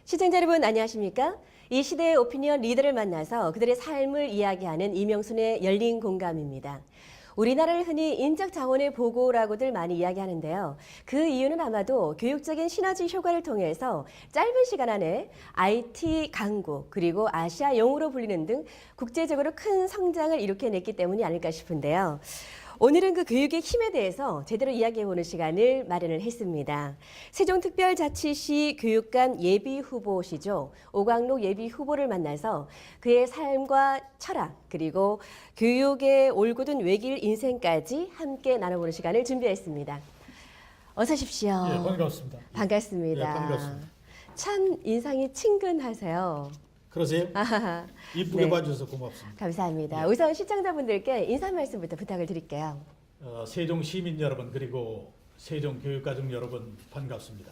시청자 여러분 안녕하십니까? 이 시대의 오피니언 리더를 만나서 그들의 삶을 이야기하는 이명순의 열린 공감입니다. 우리나라를 흔히 인적 자원의 보고라고들 많이 이야기하는데요. 그 이유는 아마도 교육적인 시너지 효과를 통해서 짧은 시간 안에 IT 강국 그리고 아시아 영웅으로 불리는 등 국제적으로 큰 성장을 일으켜냈기 때문이 아닐까 싶은데요. 오늘은 그 교육의 힘에 대해서 제대로 이야기해보는 시간을 마련을 했습니다. 세종특별자치시 교육감 예비후보시죠. 오광록 예비후보를 만나서 그의 삶과 철학 그리고 교육의 올곧은 외길 인생까지 함께 나눠보는 시간을 준비했습니다. 어서 오십시오. 예, 반갑습니다. 반갑습니다. 예, 반갑습니다. 참 인상이 친근하세요. 그러세요? 이쁘게 네. 봐주셔서 고맙습니다. 감사합니다. 예. 우선 시청자분들께 인사 말씀부터 부탁을 드릴게요. 세종 시민 여러분 그리고 세종 교육가족 여러분 반갑습니다.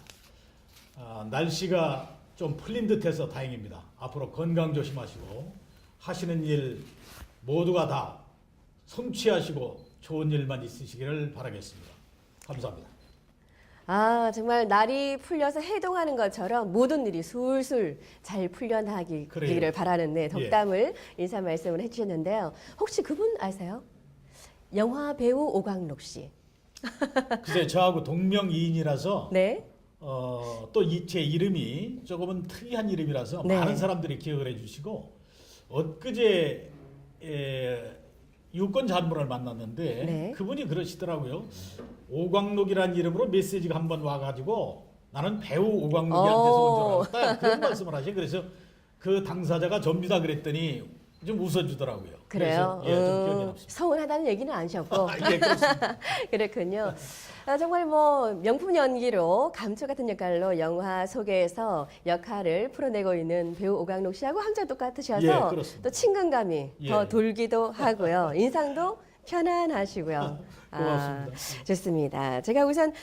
날씨가 좀 풀린 듯해서 다행입니다. 앞으로 건강 조심하시고 하시는 일 모두가 다 성취하시고 좋은 일만 있으시기를 바라겠습니다. 감사합니다. 정말 날이 풀려서 해동하는 것처럼 모든 일이 술술 잘 풀려나기를 그래요. 바라는 덕담을 인사 말씀을 해주셨는데요. 혹시 그분 아세요? 영화 배우 오광록 씨. 글쎄 저하고 동명이인이라서 네. 또 제 이름이 조금은 특이한 이름이라서 네. 많은 사람들이 기억을 해주시고 엊그제 유권 잔분을 만났는데 네. 그분이 그러시더라고요. 오광록이라는 이름으로 메시지가 한번 와가지고 나는 배우 오광록이한테서 온 줄 알았다 그런 말씀을 하셔. 그래서 그 당사자가 접니다 그랬더니 좀 웃어주더라고요. 그래요? 그래서 좀 기억이 남습니다. 서운하다는 얘기는 아니셨고. 예, 그렇습니다. 그렇군요. 정말 뭐 명품 연기로 감초 같은 역할로 영화 속에서 역할을 풀어내고 있는 배우 오광록 씨하고 함자 똑같으셔서 예, 그렇습니다. 또 친근감이 예. 더 돌기도 하고요. 인상도 편안하시고요. 고맙습니다. 좋습니다. 제가 우선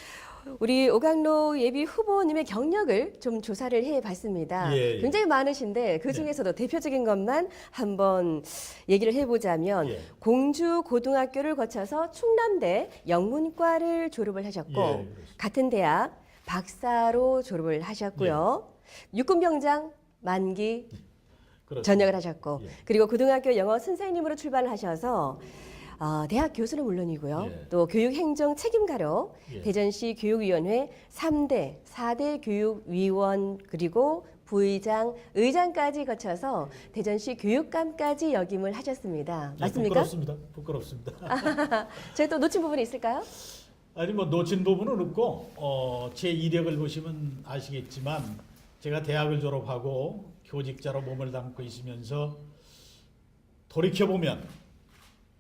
우리 오광록 예비 후보님의 경력을 좀 조사를 해봤습니다. 예, 예. 굉장히 많으신데 그 중에서도 대표적인 것만 한번 얘기를 해보자면 예. 공주고등학교를 거쳐서 충남대 영문과를 졸업을 하셨고 그렇습니다. 같은 대학 박사로 졸업을 하셨고요. 육군병장 만기 그렇습니다. 전역을 하셨고 예. 그리고 고등학교 영어 선생님으로 출발을 하셔서 대학 교수는 물론이고요. 예. 또 교육행정 책임가로 예. 대전시 교육위원회 3대, 4대 교육위원 그리고 부의장, 의장까지 거쳐서 대전시 교육감까지 역임을 하셨습니다. 맞습니까? 부끄럽습니다. 부끄럽습니다. 제가 또 놓친 부분이 있을까요? 아니 뭐 놓친 부분은 없고 제 이력을 보시면 아시겠지만 제가 대학을 졸업하고 교직자로 몸을 담고 있으면서 돌이켜보면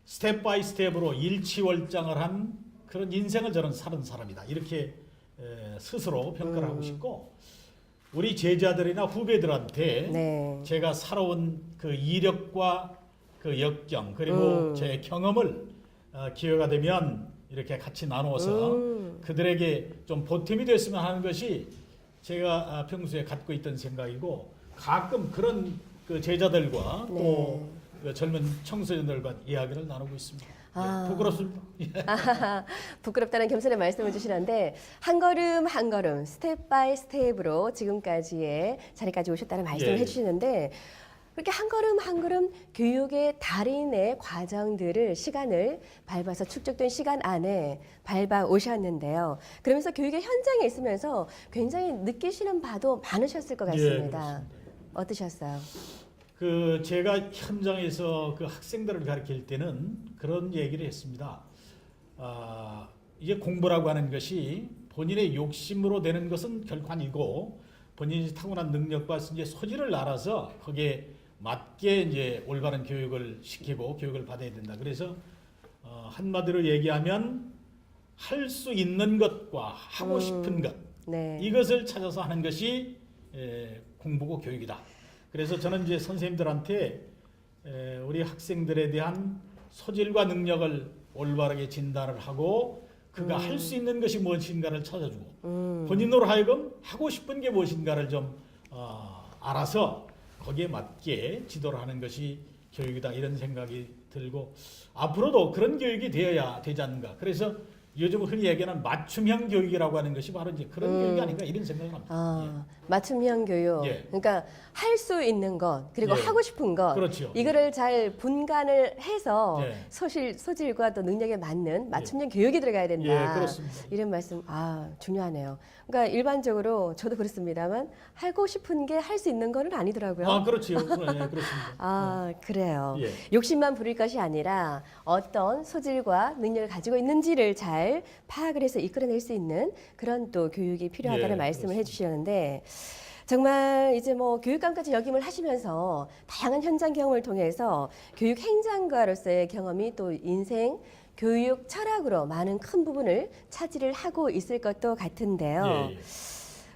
스텝 바이 스텝으로 일치월장을 한 그런 인생을 저는 사는 사람이다. 이렇게 스스로 평가를 하고 싶고 우리 제자들이나 후배들한테 네. 제가 살아온 그 이력과 그 역경 그리고 제 경험을 기회가 되면 이렇게 같이 나누어서 그들에게 좀 보탬이 됐으면 하는 것이 제가 평소에 갖고 있던 생각이고 가끔 그런 그 제자들과 네. 또 그 젊은 청소년들과 이야기를 나누고 있습니다. 네, 부끄럽습니다. 부끄럽다는 겸손의 말씀을 주시는데 한 걸음 한 걸음 스텝 바이 스텝으로 지금까지의 자리까지 오셨다는 말씀을 예. 해주시는데 그렇게 한 걸음 한 걸음 교육의 달인의 과정들을 시간을 밟아서 축적된 시간 안에 밟아 오셨는데요. 그러면서 교육의 현장에 있으면서 굉장히 느끼시는 바도 많으셨을 것 같습니다. 그렇습니다. 어떠셨어요? 그 제가 현장에서 그 학생들을 가르칠 때는 그런 얘기를 했습니다. 이게 공부라고 하는 것이 본인의 욕심으로 되는 것은 결코 아니고 본인이 타고난 능력과 이제 소질을 알아서 거기에 맞게 이제 올바른 교육을 시키고 교육을 받아야 된다. 그래서 한마디로 얘기하면 할 수 있는 것과 하고 싶은 것 네. 이것을 찾아서 하는 것이 공부고 교육이다. 그래서 저는 이제 선생님들한테 우리 학생들에 대한 소질과 능력을 올바르게 진단을 하고 그가 할 수 있는 것이 무엇인가를 찾아주고 본인으로 하여금 하고 싶은 게 무엇인가를 좀 알아서 거기에 맞게 지도를 하는 것이 교육이다 이런 생각이 들고 앞으로도 그런 교육이 되어야 되지 않는가. 그래서 요즘 흔히 얘기하는 맞춤형 교육이라고 하는 것이 바로 이제 그런 교육이 아닌가 이런 생각을 합니다. 아, 맞춤형 교육. 예. 그러니까 할 수 있는 것 그리고 예. 하고 싶은 것 그렇죠. 이거를 잘 분간을 해서 예. 소질과 또 능력에 맞는 맞춤형 교육이 들어가야 된다. 예, 그렇습니다. 이런 말씀 중요하네요. 그러니까 일반적으로 저도 그렇습니다만 하고 싶은 게 할 수 있는 거는 아니더라고요. 아, 그렇지요. 네, 그렇습니다. 그래요. 예. 욕심만 부릴 것이 아니라 어떤 소질과 능력을 가지고 있는지를 잘 파악을 해서 이끌어낼 수 있는 그런 또 교육이 필요하다는 예, 말씀을 그렇습니다. 해주셨는데 정말 이제 뭐 교육감까지 역임을 하시면서 다양한 현장 경험을 통해서 교육 행정가로서의 경험이 또 인생 교육 철학으로 많은 큰 부분을 차지를 하고 있을 것도 같은데요. 예, 예.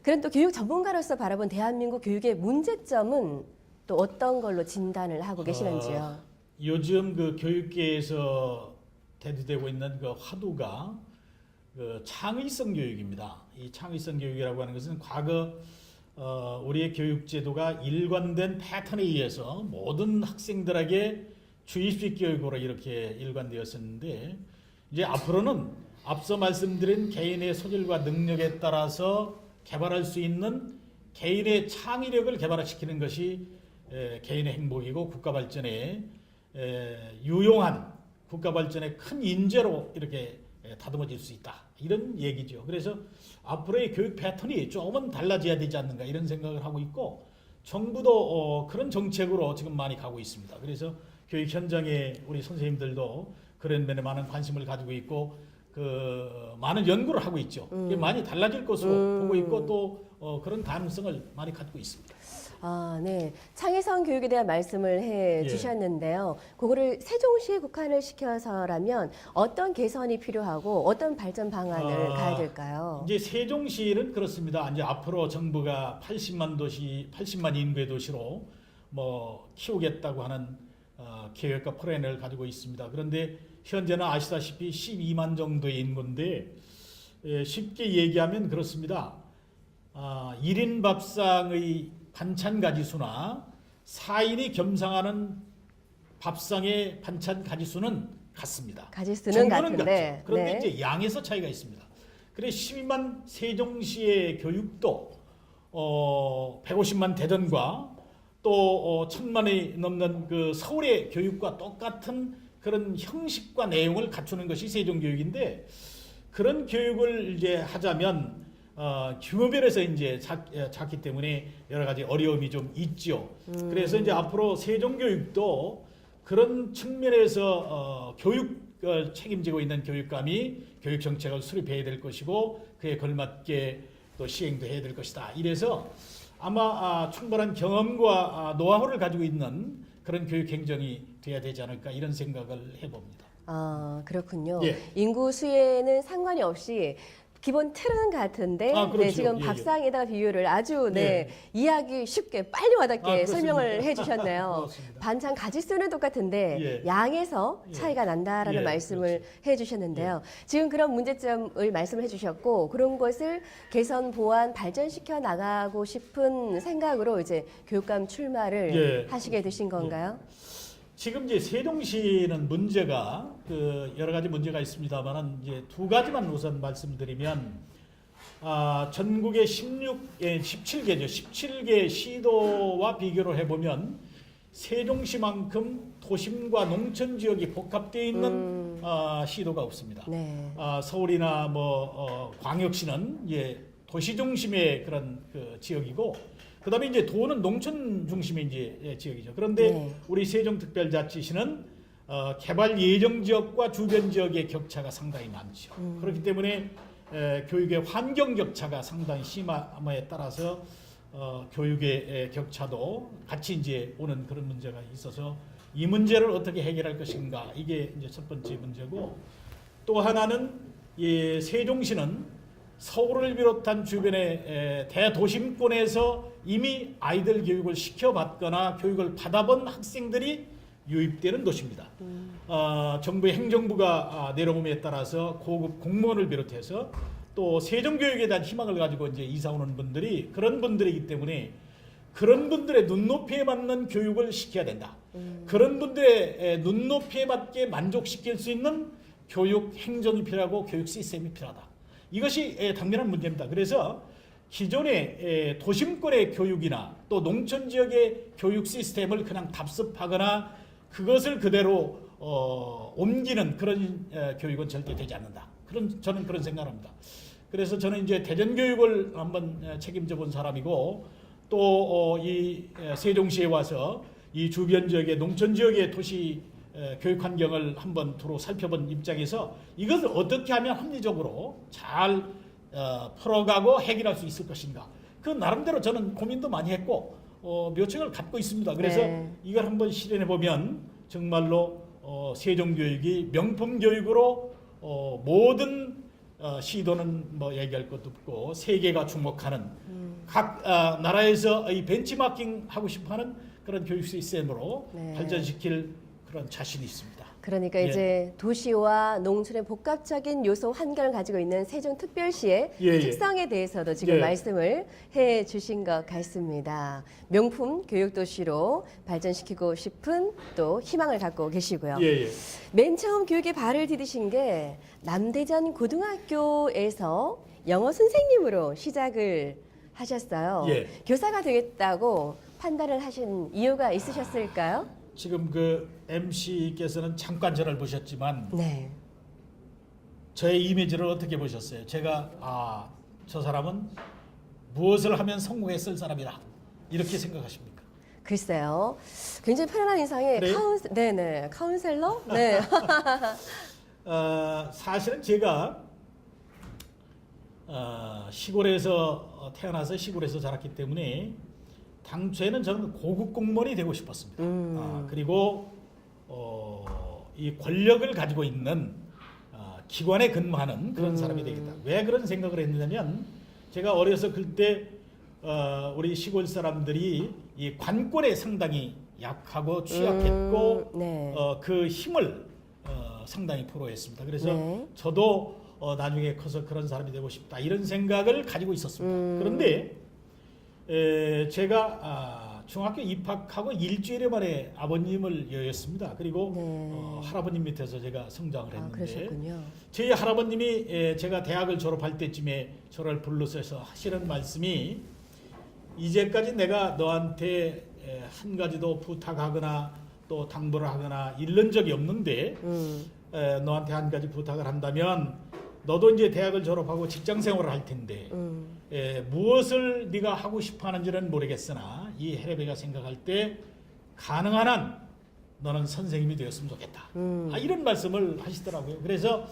그런 또 교육 전문가로서 바라본 대한민국 교육의 문제점은 또 어떤 걸로 진단을 하고 계시는지요? 요즘 그 교육계에서 대두되고 있는 그 화두가 그 창의성 교육입니다. 이 창의성 교육이라고 하는 것은 과거 우리의 교육 제도가 일관된 패턴에 의해서 모든 학생들에게 주입식 교육으로 이렇게 일관되었었는데 이제 앞으로는 앞서 말씀드린 개인의 소질과 능력에 따라서 개발할 수 있는 개인의 창의력을 개발시키는 것이 개인의 행복이고 국가 발전에 유용한 국가 발전의 큰 인재로 이렇게 다듬어질 수 있다. 이런 얘기죠. 그래서 앞으로의 교육 패턴이 조금은 달라져야 되지 않는가 이런 생각을 하고 있고 정부도 그런 정책으로 지금 많이 가고 있습니다. 그래서 교육 현장에 우리 선생님들도 그런 면에 많은 관심을 가지고 있고 그 많은 연구를 하고 있죠. 이게 많이 달라질 것으로 보고 있고 또 그런 가능성을 많이 갖고 있습니다. 네. 창의성 교육에 대한 말씀을 해 주셨는데요. 그거를 세종시에 국한을 시켜서라면 어떤 개선이 필요하고 어떤 발전 방안을 가야 될까요? 이제 세종시는 그렇습니다. 이제 앞으로 정부가 80만 인구의 도시로 뭐 키우겠다고 하는 계획과 플랜을 가지고 있습니다. 그런데 현재는 아시다시피 12만 정도의 인구인데 쉽게 얘기하면 그렇습니다. 1인 밥상의 반찬 가지수나 4인이 겸상하는 밥상의 반찬 가지수는 같습니다. 가지수는 정도는 같은데. 같죠. 그런데 네. 이제 양에서 차이가 있습니다. 그래 12만 세종시의 교육도 150만 대전과 또 1000만이 넘는 그 서울의 교육과 똑같은 그런 형식과 내용을 갖추는 것이 세종교육인데 그런 교육을 이제 하자면 규모별에서 이제 작기 때문에 여러 가지 어려움이 좀 있죠. 그래서 이제 앞으로 세종교육도 그런 측면에서 교육을 책임지고 있는 교육감이 교육 정책을 수립해야 될 것이고 그에 걸맞게 또 시행도 해야 될 것이다. 이래서 아마 충분한 경험과 노하우를 가지고 있는 그런 교육 행정이 돼야 되지 않을까 이런 생각을 해봅니다. 그렇군요. 예. 인구 수에는 상관이 없이 기본 틀은 같은데 그렇죠. 지금 예, 밥상에다가 비유를 아주 예. 이해하기 쉽게 빨리 와닿게 그렇습니다. 설명을 해주셨네요. 고맙습니다. 반찬 가지수는 똑같은데 예. 양에서 차이가 난다라는 예, 말씀을 해주셨는데요. 지금 그런 문제점을 말씀을 해주셨고 그런 것을 개선, 보완, 발전시켜 나가고 싶은 생각으로 이제 교육감 출마를 하시게 되신 건가요? 지금 이제 세종시는 문제가 그 여러 가지 문제가 있습니다만은 이제 두 가지만 우선 말씀드리면 전국의 17개죠. 17개 시도와 비교를 해보면 세종시만큼 도심과 농촌 지역이 복합되어 있는 시도가 없습니다. 네. 서울이나 뭐 광역시는 도시 중심의 그런 그 지역이고. 그다음에 이제 도는 농촌 중심의 이제 지역이죠. 그런데 우리 세종특별자치시는 개발 예정 지역과 주변 지역의 격차가 상당히 많죠. 그렇기 때문에 교육의 환경 격차가 상당히 심함에 따라서 교육의 격차도 같이 이제 오는 그런 문제가 있어서 이 문제를 어떻게 해결할 것인가 이게 이제 첫 번째 문제고 또 하나는 세종시는 서울을 비롯한 주변의 대도심권에서 이미 아이들 교육을 시켜봤거나 교육을 받아본 학생들이 유입되는 도시입니다. 정부의 행정부가 내려옴에 따라서 고급 공무원을 비롯해서 또 세종교육에 대한 희망을 가지고 이제 이사 오는 분들이 그런 분들이기 때문에 그런 분들의 눈높이에 맞는 교육을 시켜야 된다. 그런 분들의 눈높이에 맞게 만족시킬 수 있는 교육 행정이 필요하고 교육 시스템이 필요하다. 이것이 당면한 문제입니다. 그래서 기존의 도심권의 교육이나 또 농촌 지역의 교육 시스템을 그냥 답습하거나 그것을 그대로 옮기는 그런 교육은 절대 되지 않는다. 저는 그런 생각을 합니다. 그래서 저는 이제 대전 교육을 한번 책임져 본 사람이고 또 이 세종시에 와서 이 주변 지역의 농촌 지역의 도시 교육 환경을 한번 두루 살펴본 입장에서 이것을 어떻게 하면 합리적으로 잘 풀어가고 해결할 수 있을 것인가. 그 나름대로 저는 고민도 많이 했고 묘책을 갖고 있습니다. 그래서 네. 이걸 한번 실현해 보면 정말로 세종교육이 명품 교육으로 모든 시도는 뭐 얘기할 것도 없고 세계가 주목하는 각 나라에서 이 벤치마킹 하고 싶어하는 그런 교육 시스템으로 네. 발전시킬 그런 자신이 있습니다. 그러니까 예. 이제 도시와 농촌의 복합적인 요소 환경을 가지고 있는 세종특별시의 예. 특성에 대해서도 지금 예. 말씀을 해 주신 것 같습니다. 명품 교육도시로 발전시키고 싶은 또 희망을 갖고 계시고요. 예. 맨 처음 교육에 발을 디디신 게 남대전 고등학교에서 영어 선생님으로 시작을 하셨어요. 예. 교사가 되겠다고 판단을 하신 이유가 있으셨을까요? 지금 그 MC께서는 잠깐 저를 보셨지만 네. 저의 이미지를 어떻게 보셨어요? 제가 저 사람은 무엇을 하면 성공했을 사람이다 이렇게 생각하십니까? 글쎄요. 굉장히 편안한 인상의 그래요? 네네 카운셀러. 네. 사실은 제가 시골에서 태어나서 시골에서 자랐기 때문에 당초에는 저는 고급 공무원이 되고 싶었습니다. 그리고 이 권력을 가지고 있는 기관에 근무하는 그런 사람이 되겠다. 왜 그런 생각을 했느냐면 제가 어려서 그때 우리 시골 사람들이 이 관권에 상당히 약하고 취약했고 네. 그 힘을 상당히 포로했습니다. 그래서 네. 저도 나중에 커서 그런 사람이 되고 싶다 이런 생각을 가지고 있었습니다. 그런데 제가 중학교 입학하고 일주일 만에 아버님을 여였습니다. 그리고 네. 할아버님 밑에서 제가 성장을 했는데 그러셨군요. 저희 할아버님이 제가 대학을 졸업할 때쯤에 저를 불러서 하시는 말씀이 이제까지 내가 너한테 한 가지도 부탁하거나 또 당부를 하거나 이런 적이 없는데 너한테 한 가지 부탁을 한다면 너도 이제 대학을 졸업하고 직장 생활을 할 텐데 무엇을 네가 하고 싶어 하는지는 모르겠으나 이 해레베가 생각할 때 가능한 한 너는 선생님이 되었으면 좋겠다. 이런 말씀을 하시더라고요. 그래서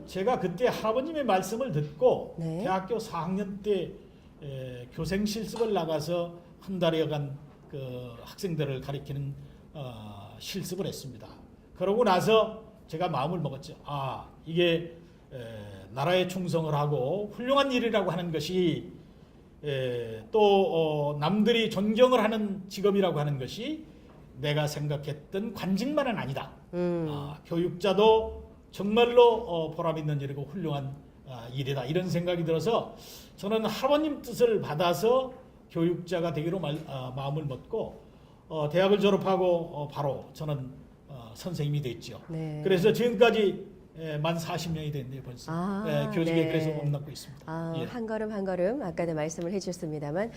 제가 그때 할아버님의 말씀을 듣고 네. 대학교 4학년 때 교생 실습을 나가서 한 달여간 그 학생들을 가리키는 실습을 했습니다. 그러고 나서 제가 마음을 먹었죠. 이게 나라에 충성을 하고 훌륭한 일이라고 하는 것이 또 남들이 존경을 하는 직업이라고 하는 것이 내가 생각했던 관직만은 아니다. 교육자도 정말로 보람 있는 일이고 훌륭한 일이다. 이런 생각이 들어서 저는 할아버님 뜻을 받아서 교육자가 되기로 마음을 먹고 대학을 졸업하고 바로 저는 선생님이 됐죠. 네. 그래서 지금까지 만 40년이 됐네요 벌써. 교직에 네. 그래서 몸담고 있습니다. 예. 한 걸음 한 걸음 아까도 말씀을 해주셨습니다만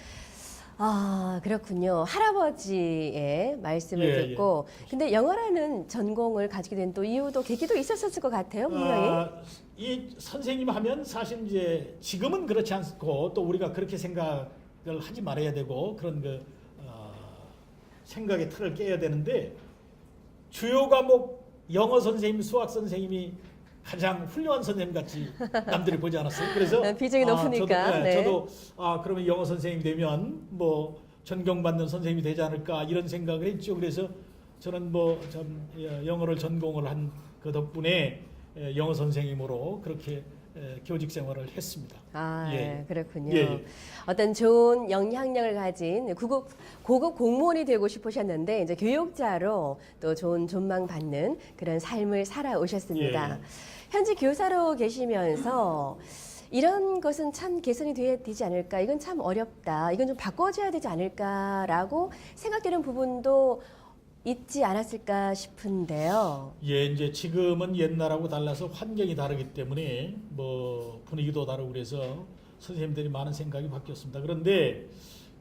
그렇군요. 할아버지의 말씀을 예, 듣고 근데 영어라는 전공을 가지게 된 또 이유도 계기도 있었을 것 같아요. 분명히. 이 선생님 하면 사실 이제 지금은 그렇지 않고 또 우리가 그렇게 생각을 하지 말아야 되고 그런 생각의 틀을 깨야 되는데 주요 과목 영어 선생님, 수학 선생님이 가장 훌륭한 선생님 같이 남들이 보지 않았어요. 그래서 비중이 높으니까. 저도 그러면 영어 선생님이 되면 뭐 존경받는 선생님이 되지 않을까 이런 생각을 했죠. 그래서 저는 좀 영어를 전공을 한 그 덕분에 영어 선생님으로 그렇게 교직 생활을 했습니다. 그렇군요. 예. 어떤 좋은 영향력을 가진 고급 공무원이 되고 싶으셨는데 이제 교육자로 또 좋은 존망받는 그런 삶을 살아오셨습니다. 예. 현재 교사로 계시면서 이런 것은 참 개선이 되지 않을까, 이건 참 어렵다, 이건 좀 바꿔줘야 되지 않을까라고 생각되는 부분도 있지 않았을까 싶은데요. 예, 이제 지금은 옛날하고 달라서 환경이 다르기 때문에 뭐 분위기도 다르고 그래서 선생님들이 많은 생각이 바뀌었습니다. 그런데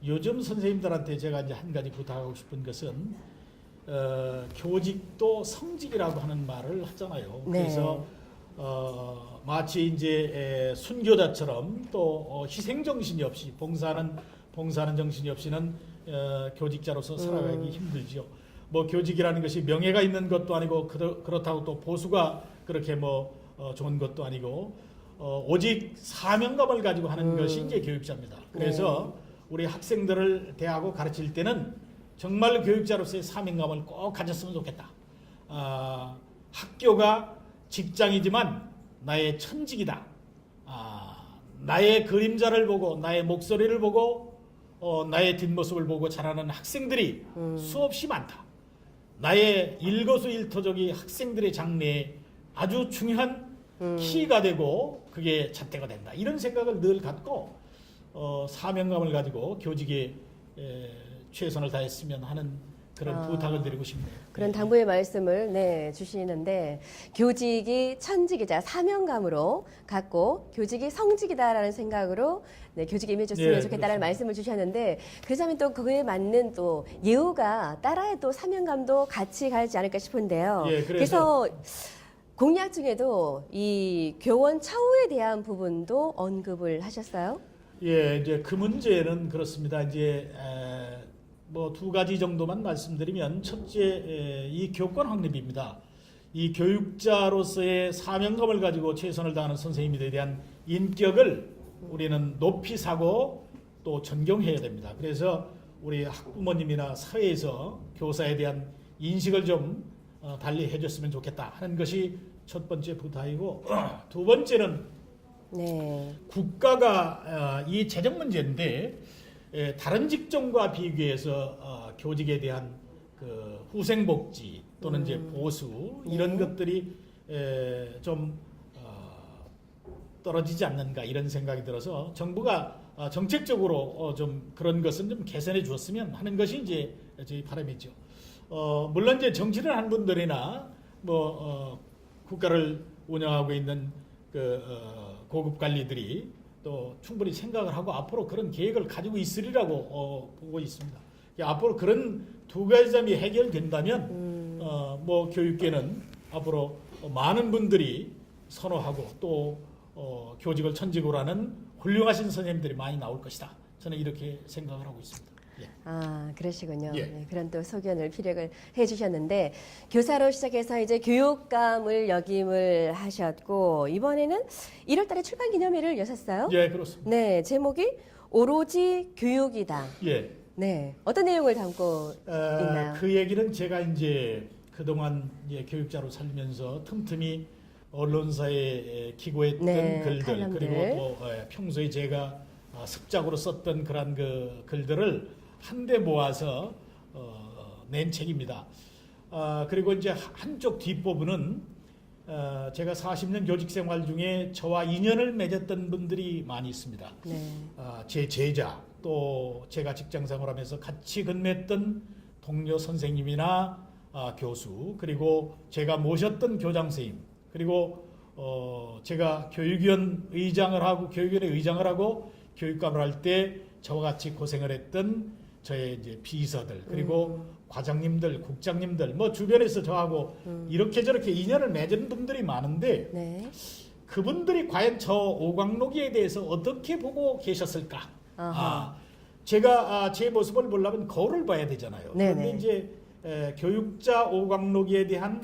요즘 선생님들한테 제가 이제 한 가지 부탁하고 싶은 것은 교직도 성직이라고 하는 말을 하잖아요. 네. 그래서 마치 이제 순교자처럼 또 희생 정신이 없이 봉사하는 정신이 없이는 교직자로서 살아가기 힘들죠. 뭐 교직이라는 것이 명예가 있는 것도 아니고 그렇다고 또 보수가 그렇게 뭐 좋은 것도 아니고 오직 사명감을 가지고 하는 것이 이제 교육자입니다. 그래서 우리 학생들을 대하고 가르칠 때는 정말 교육자로서의 사명감을 꼭 가졌으면 좋겠다. 학교가 직장이지만 나의 천직이다. 나의 그림자를 보고 나의 목소리를 보고 나의 뒷모습을 보고 자라는 학생들이 수없이 많다. 나의 일거수일투족이 학생들의 장래에 아주 중요한 키가 되고 그게 잣대가 된다. 이런 생각을 늘 갖고 사명감을 가지고 교직에 최선을 다했으면 하는 그런 부탁을 드리고 싶네요. 그런 당부의 말씀을 주시는데 교직이 천직이자 사명감으로 갖고 교직이 성직이다라는 생각으로 교직에 임해줬으면 좋겠다라는 그렇습니다. 말씀을 주셨는데 그렇다면 또 그에 맞는 또 예우가 따라야 또 사명감도 같이 가지 않을까 싶은데요. 그래서 공약 중에도 이 교원 처우에 대한 부분도 언급을 하셨어요? 예, 이제 그 문제는 그렇습니다. 이제 뭐 두 가지 정도만 말씀드리면 첫째 이 교권 확립입니다. 이 교육자로서의 사명감을 가지고 최선을 다하는 선생님들에 대한 인격을 우리는 높이 사고 또 존경해야 됩니다. 그래서 우리 학부모님이나 사회에서 교사에 대한 인식을 좀 달리 해줬으면 좋겠다 하는 것이 첫 번째 부탁이고 두 번째는 국가가 이 재정 문제인데 다른 직종과 비교해서 교직에 대한 그 후생복지 또는 이제 보수 이런 것들이 좀 떨어지지 않는가 이런 생각이 들어서 정부가 정책적으로 좀 그런 것은 좀 개선해 주었으면 하는 것이 이제 저희 바람이죠. 물론 이제 정치를 한 분들이나 뭐 국가를 운영하고 있는 그 고급 관리들이 또 충분히 생각을 하고 앞으로 그런 계획을 가지고 있으리라고 보고 있습니다. 앞으로 그런 두 가지 점이 해결된다면 뭐 교육계는 앞으로 많은 분들이 선호하고 또 교직을 천직으로 하는 훌륭하신 선생님들이 많이 나올 것이다. 저는 이렇게 생각을 하고 있습니다. 예. 그러시군요. 예. 네, 그런 또 소견을 피력을 해주셨는데 교사로 시작해서 이제 교육감을 역임을 하셨고 이번에는 1월달에 출판 기념회를 여셨어요. 예, 그렇습니다. 네, 제목이 오로지 교육이다. 예. 네, 어떤 내용을 담고 있나요? 그 얘기는 제가 이제 그동안 이제 교육자로 살면서 틈틈이 언론사에 기고했던 글들 칼럼들. 그리고 또 평소에 제가 습작으로 썼던 그런 그 글들을 한데 모아서 낸 책입니다. 그리고 이제 한쪽 뒷부분은 제가 40년 교직 생활 중에 저와 인연을 맺었던 분들이 많이 있습니다. 제 제자 또 제가 직장 생활하면서 같이 근무했던 동료 선생님이나 교수 그리고 제가 모셨던 교장 선생님 그리고 제가 교육위원 의장을 하고 교육위원회 의장을 하고 교육감을 할 때 저와 같이 고생을 했던 저의 이제 비서들 그리고 과장님들, 국장님들 뭐 주변에서 저하고 이렇게 저렇게 인연을 맺은 분들이 많은데 그분들이 과연 저 오광록이에 대해서 어떻게 보고 계셨을까? 제가 제 모습을 보려면 거울을 봐야 되잖아요. 그런데 이제 교육자 오광록이에 대한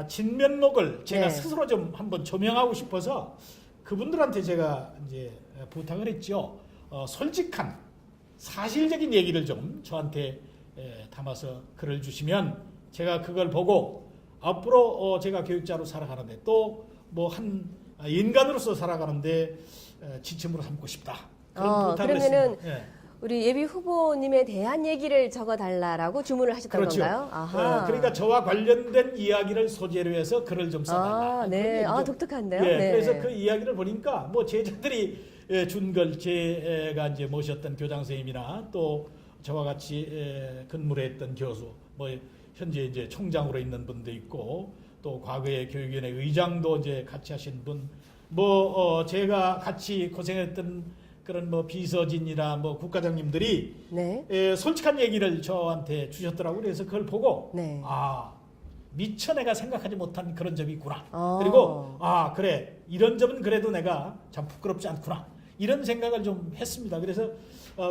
진면목을 제가 스스로 좀 한번 조명하고 싶어서 그분들한테 제가 이제 부탁을 했죠. 솔직한 사실적인 얘기를 좀 저한테 담아서 글을 주시면 제가 그걸 보고 앞으로 제가 교육자로 살아가는데 또 뭐 한 인간으로서 살아가는데 지침으로 삼고 싶다. 그런 부탁을 그러면은 했습니다. 우리 예비 후보님에 대한 얘기를 적어달라고 주문을 하셨던 그렇죠. 건가요? 그러니까 저와 관련된 이야기를 소재로 해서 글을 좀 써달라. 네. 독특한데요. 그래서 그 이야기를 보니까 뭐 제자들이 준 걸 제가 이제 모셨던 교장 선생님이나 또 저와 같이 근무를 했던 교수, 뭐 현재 이제 총장으로 있는 분도 있고 또 과거에 교육위원회 의장도 이제 같이 하신 분, 제가 같이 고생했던 그런 뭐 비서진이나 뭐 국과장님들이 네. 솔직한 얘기를 저한테 주셨더라고요. 그래서 그걸 보고 네. 미처 내가 생각하지 못한 그런 점이 있구나. 어. 그리고 그래, 이런 점은 그래도 내가 참 부끄럽지 않구나, 이런 생각을 좀 했습니다. 그래서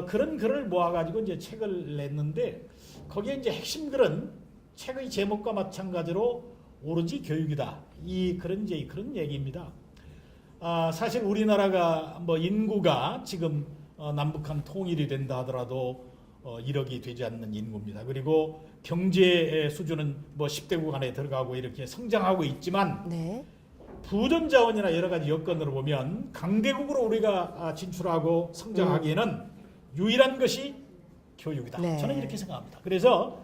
그런 글을 모아가지고 이제 책을 냈는데, 거기에 이제 핵심 글은 책의 제목과 마찬가지로 오로지 교육이다, 그런 얘기입니다. 사실 우리나라가 뭐 인구가 지금 남북한 통일이 된다 하더라도 1억이 되지 않는 인구입니다. 그리고 경제 수준은 뭐 10대국 안에 들어가고 이렇게 성장하고 있지만, 네. 부전 자원이나 여러 가지 여건으로 보면 강대국으로 우리가 진출하고 성장하기에는 유일한 것이 교육이다. 네. 저는 이렇게 생각합니다. 그래서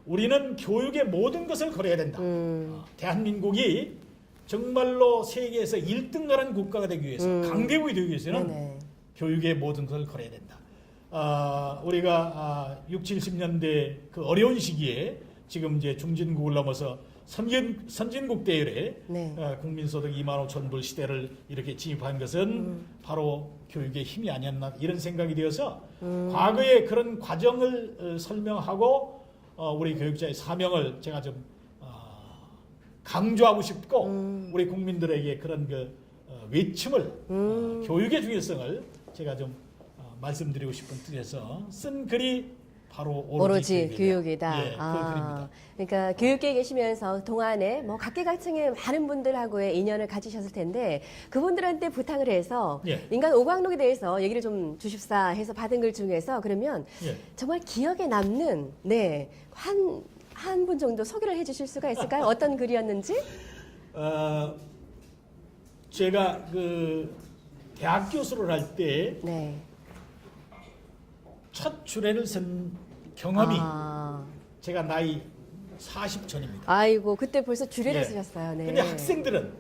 우리는 교육의 모든 것을 걸어야 된다. 대한민국이 정말로 세계에서 1등하는 국가가 되기 위해서, 강대국이 되기 위해서는 네네. 교육의 모든 것을 걸어야 된다. 우리가 60, 70년대 그 어려운 시기에 지금 이제 중진국을 넘어서 선진국 대열에 네. 국민소득 2만 5천 불 시대를 이렇게 진입한 것은 바로 교육의 힘이 아니었나, 이런 생각이 되어서 과거의 그런 과정을 설명하고 우리 교육자의 사명을 제가 좀 강조하고 싶고, 우리 국민들에게 그런 그 외침을, 교육의 중요성을 제가 좀 말씀드리고 싶은 뜻에서 쓴 글이 바로 오로지 교육이다. 예, 그 글입니다. 그러니까 교육계에 계시면서 동안에 뭐 각계각층의 많은 분들하고의 인연을 가지셨을 텐데, 그분들한테 부탁을 해서 예. 인간 오광록에 대해서 얘기를 좀 주십사 해서 받은 글 중에서, 그러면 예. 정말 기억에 남는 한 분 정도 소개를 해주실 수가 있을까요? 어떤 글이었는지? 제가 그 대학 교수를 할 때 네. 첫 주례를 쓴 경험이 아. 제가 나이 40 전입니다. 아이고, 그때 벌써 주례를 예. 쓰셨어요. 네. 근데 학생들은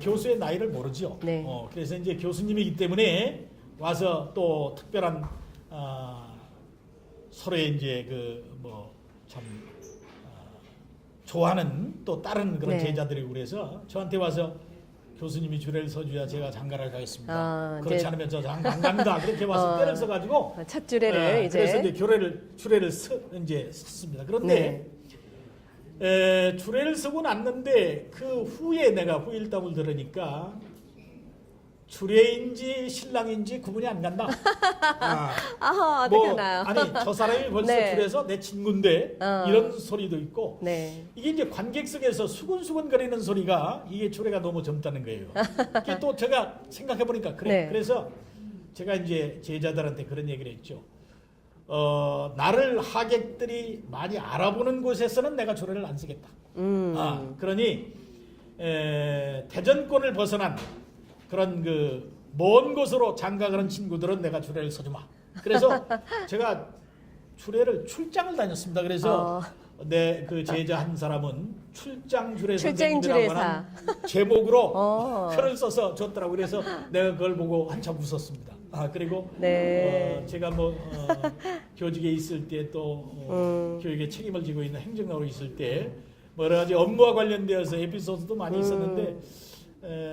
교수의 나이를 모르죠. 네. 그래서 이제 교수님이기 때문에 와서 또 특별한 서로의 이제 참 좋아하는 또 다른 그런 네. 제자들이고, 그래서 저한테 와서 교수님이 주례를 서줘야 제가 장가를 가겠습니다. 그렇지 네. 않으면 저 장가 안 갑니다. 그렇게 와서 때를 써가지고 첫 주례를 이제. 그래서 이제 주례를 이제 썼습니다. 그런데 주례를 쓰고 났는데 그 후에 내가 후일담을 들으니까 주례인지 신랑인지 구분이 안 간다. 어떻게 하나요? 아니, 저 사람이 벌써 네. 주례에서 내 친구인데 이런 소리도 있고, 네. 이게 이제 관객석에서 수근수근 거리는 소리가, 이게 주례가 너무 젊다는 거예요. 이게 또 제가 생각해 보니까 그래. 네. 그래서 제가 이제 제자들한테 그런 얘기를 했죠. 나를 하객들이 많이 알아보는 곳에서는 내가 주례를 안 쓰겠다. 그러니 대전권을 벗어난 그런 그 먼 곳으로 장가가는 친구들은 내가 주례를 서주마. 그래서 제가 주례를 출장을 다녔습니다. 그래서 내 그 제자 한 사람은 출장 주례 선생님이라고 하는 제목으로 글을 써서 줬더라고. 그래서 내가 그걸 보고 한참 웃었습니다. 그리고 네. 제가 교직에 있을 때 또 교육에 책임을 지고 있는 행정관으로 있을 때 여러 가지 업무와 관련되어서 에피소드도 많이 있었는데,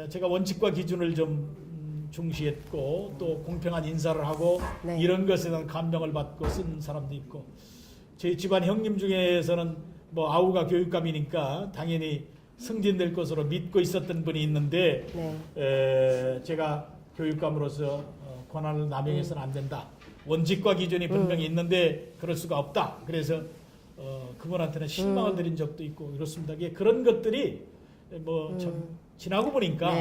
제가 원칙과 기준을 좀 중시했고 또 공평한 인사를 하고 네. 이런 것에 대한 감명을 받고 쓴 사람도 있고, 제 집안 형님 중에서는 아우가 교육감이니까 당연히 승진될 것으로 믿고 있었던 분이 있는데, 제가 교육감으로서 권한을 남용해서는 안 된다, 원칙과 기준이 분명히 있는데 그럴 수가 없다. 그래서 그분한테는 실망을 드린 적도 있고 이렇습니다. 그런 것들이 참 지나고 보니까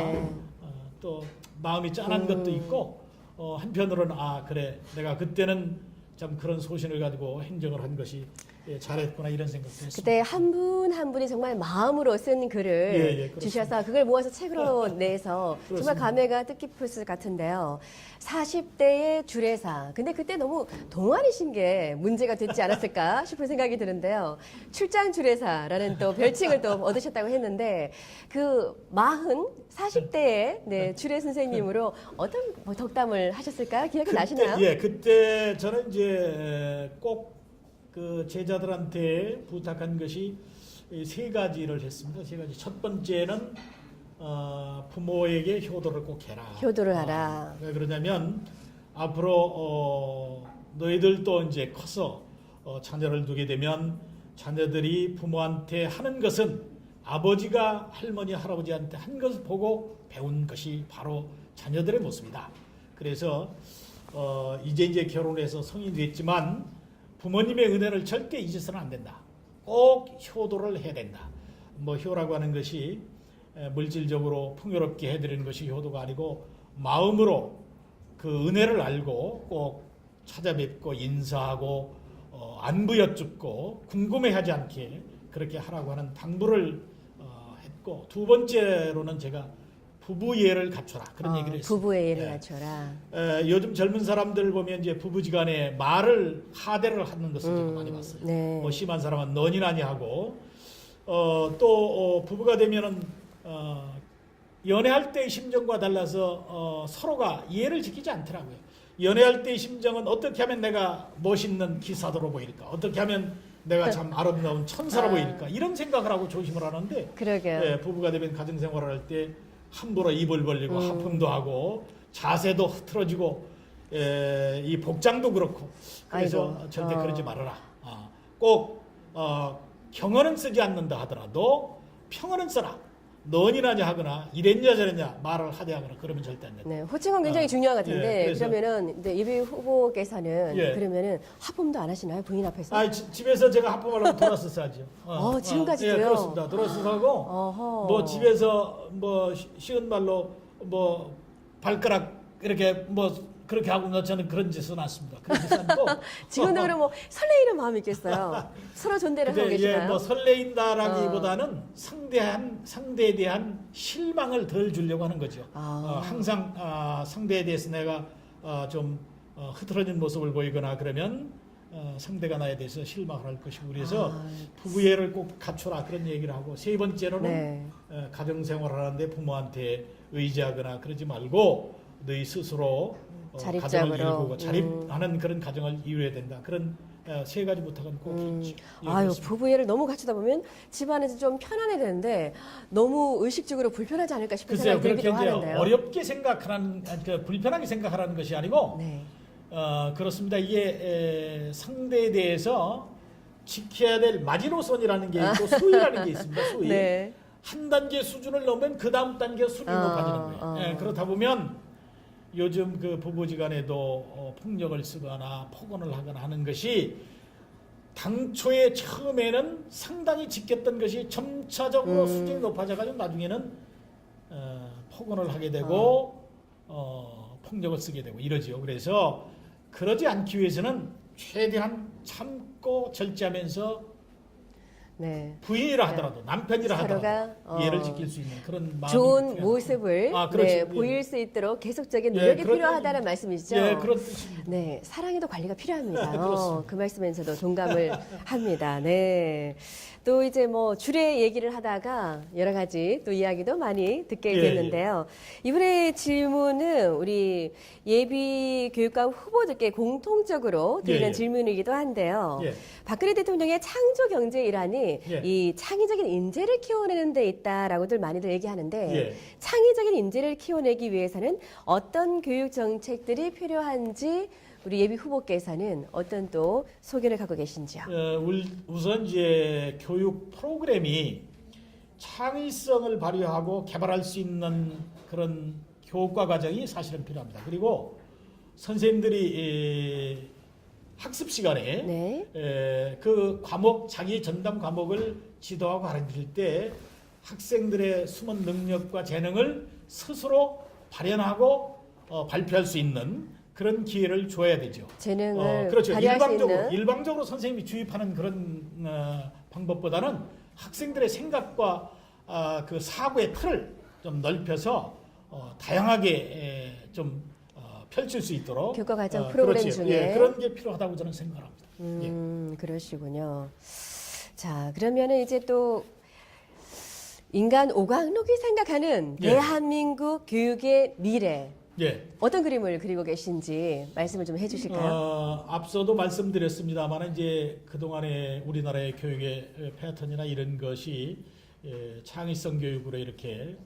또 마음이 짠한 것도 있고, 한편으로는 그래, 내가 그때는 참 그런 소신을 가지고 행정을 한 것이 예, 잘했구나 이런 생각도 했습니다. 그때 한 분 한 분이 정말 마음으로 쓴 글을 예, 그렇습니다. 주셔서 그걸 모아서 책으로 내서 정말 그렇습니다. 감회가 뜻깊을 것 같은데요. 40대의 주례사. 근데 그때 너무 동안이신 게 문제가 됐지 않았을까 싶은 생각이 드는데요. 출장 주례사라는 또 별칭을 또 얻으셨다고 했는데 그 40대의 네, 주례 선생님으로 어떤 뭐 덕담을 하셨을까요? 기억이 나시나요? 예, 그때 저는 이제 꼭 그 제자들한테 부탁한 것이 이 세 가지를 했습니다. 세 가지. 첫 번째는 부모에게 효도를 꼭 해라. 효도를 하라. 왜 그러냐면 앞으로 너희들도 이제 커서 자녀를 두게 되면 자녀들이 부모한테 하는 것은 아버지가 할머니 할아버지한테 한 것을 보고 배운 것이 바로 자녀들의 모습이다. 그래서 이제 결혼해서 성인이 됐지만 부모님의 은혜를 절대 잊어서는 안 된다. 꼭 효도를 해야 된다. 뭐 효라고 하는 것이 물질적으로 풍요롭게 해드리는 것이 효도가 아니고 마음으로 그 은혜를 알고 꼭 찾아뵙고 인사하고 안부 여쭙고 궁금해하지 않게 그렇게 하라고 하는 당부를 했고, 두 번째로는 제가 부부 예를 갖춰라 그런 얘기를 했습니다. 부부의 예를 예. 갖춰라. 요즘 젊은 사람들 보면 이제 부부지간에 말을 하대를 하는 것을 제가 많이 봤어요. 네. 뭐 심한 사람은 너니나니 하고 또 부부가 되면은 연애할 때의 심정과 달라서 서로가 이해를 지키지 않더라고요. 연애할 때의 심정은 어떻게 하면 내가 멋있는 기사도로 보일까? 어떻게 하면 내가 참 아름다운 천사로 보일까? 이런 생각을 하고 조심을 하는데 그러게요. 예, 부부가 되면 가정생활을 할 때 함부로 입을 벌리고 하품도 하고 자세도 흐트러지고 이 복장도 그렇고 그래서 아이고, 절대 그러지 말아라. 꼭 경어는 쓰지 않는다 하더라도 평어는 써라. 너니나냐 하거나 이랬냐 저랬냐 말을 하되 하거나 그러면 절대 안 된다. 네, 호칭은 굉장히 중요한 것 같은데 예, 그래서- 그러면은 이제 예비 후보께서는 예. 그러면은 하품도 안 하시나요? 부인 앞에서? 집에서 제가 하품하려고 돌아서 싸죠. 지금까지도요? 예, 그렇습니다. 돌아서 하고 어허. 뭐 집에서 뭐 쉬운 말로 뭐 발가락 이렇게 뭐 그렇게 하고 저는 그런 짓은 않습니다. 그런 짓은 않고 지금도 그럼 뭐 설레이는 마음이 있겠어요. 서로 존대를 하고 근데 계시나요? 뭐 설레인다라기보다는 상대에 대한 실망을 덜 주려고 하는 거죠. 항상 상대에 대해서 내가 좀 흐트러진 모습을 보이거나 그러면 상대가 나에 대해서 실망을 할 것이고 그래서 부부예를 꼭 갖춰라 그런 얘기를 하고, 세 번째로는 네. 가정생활을 하는데 부모한테 의지하거나 그러지 말고 너희 스스로 가정을 자립적으로. 이루고 자립하는 그런 가정을 이루어야 된다. 그런 세 가지 부탁은 꼭 했지. 예, 아유, 그렇습니다. 부부예를 너무 갖추다 보면 집안에서 좀 편안해야 되는데 너무 의식적으로 불편하지 않을까 싶은 글쎄요, 생각이 그렇게 들기도 이제 하는데요. 어렵게 생각하는, 불편하게 생각하라는 것이 아니고, 네. 그렇습니다. 이게 상대에 대해서 지켜야 될 마지노선이라는 게 있고 수위라는 게 있습니다. 수위. 네. 한 단계 수준을 넘으면 그 다음 단계 수준이 높아지는 거예요. 예, 그렇다 보면 요즘 그 부부지간에도 폭력을 쓰거나 폭언을 하거나 하는 것이 당초에 처음에는 상당히 지켰던 것이 점차적으로 수준이 높아져가지고 나중에는 폭언을 하게 되고 폭력을 쓰게 되고 이러지요. 그래서 그러지 않기 위해서는 최대한 참고 절제하면서 네. 부인이라 하더라도 남편이라 서로가, 하더라도 이해를 지킬 수 있는 그런 마음이 좋은 필요합니다. 모습을 그렇죠. 네, 예. 보일 수 있도록 계속적인 예, 노력이 그런 필요하다는 뜻입니다. 말씀이시죠? 예, 그런 뜻입니다. 네, 사랑에도 관리가 필요합니다. 그렇습니다. 그 말씀에서도 동감을 합니다. 네. 또 이제 뭐 주례 얘기를 하다가 여러 가지 또 이야기도 많이 듣게 예, 됐는데요. 이번에 질문은 우리 예비 교육감 후보들께 공통적으로 드리는 예. 질문이기도 한데요. 예. 박근혜 대통령의 창조 경제 일환이 예. 이 창의적인 인재를 키워내는 데 있다라고들 많이들 얘기하는데 예. 창의적인 인재를 키워내기 위해서는 어떤 교육 정책들이 필요한지 우리 예비 후보께서는 어떤 또 소견을 갖고 계신지요? 우선 이제 교육 프로그램이 창의성을 발휘하고 개발할 수 있는 그런 교과 과정이 사실은 필요합니다. 그리고 선생님들이 학습 시간에 네. 그 과목 자기 전담 과목을 지도하고 가르칠 때 학생들의 숨은 능력과 재능을 스스로 발현하고 발표할 수 있는 그런 기회를 줘야 되죠. 재능을 그렇죠. 발휘할 수 있는. 일방적으로 선생님이 주입하는 그런 방법보다는 학생들의 생각과 그 사고의 틀을 좀 넓혀서 다양하게 좀 펼칠 수 있도록 교과 과정 프로그램 그렇지. 중에 예, 그런 게 필요하다고 저는 생각합니다. 그러시군요. 자, 그러면은 이제 또 인간 오광록이 생각하는 예. 대한민국 교육의 미래 예. 어떤 그림을 그리고 계신지 말씀을 좀 해주실까요? 앞서도 말씀드렸습니다만 이제 그동안의 우리나라의 교육의 패턴이나 이런 것이 창의성 교육으로 이렇게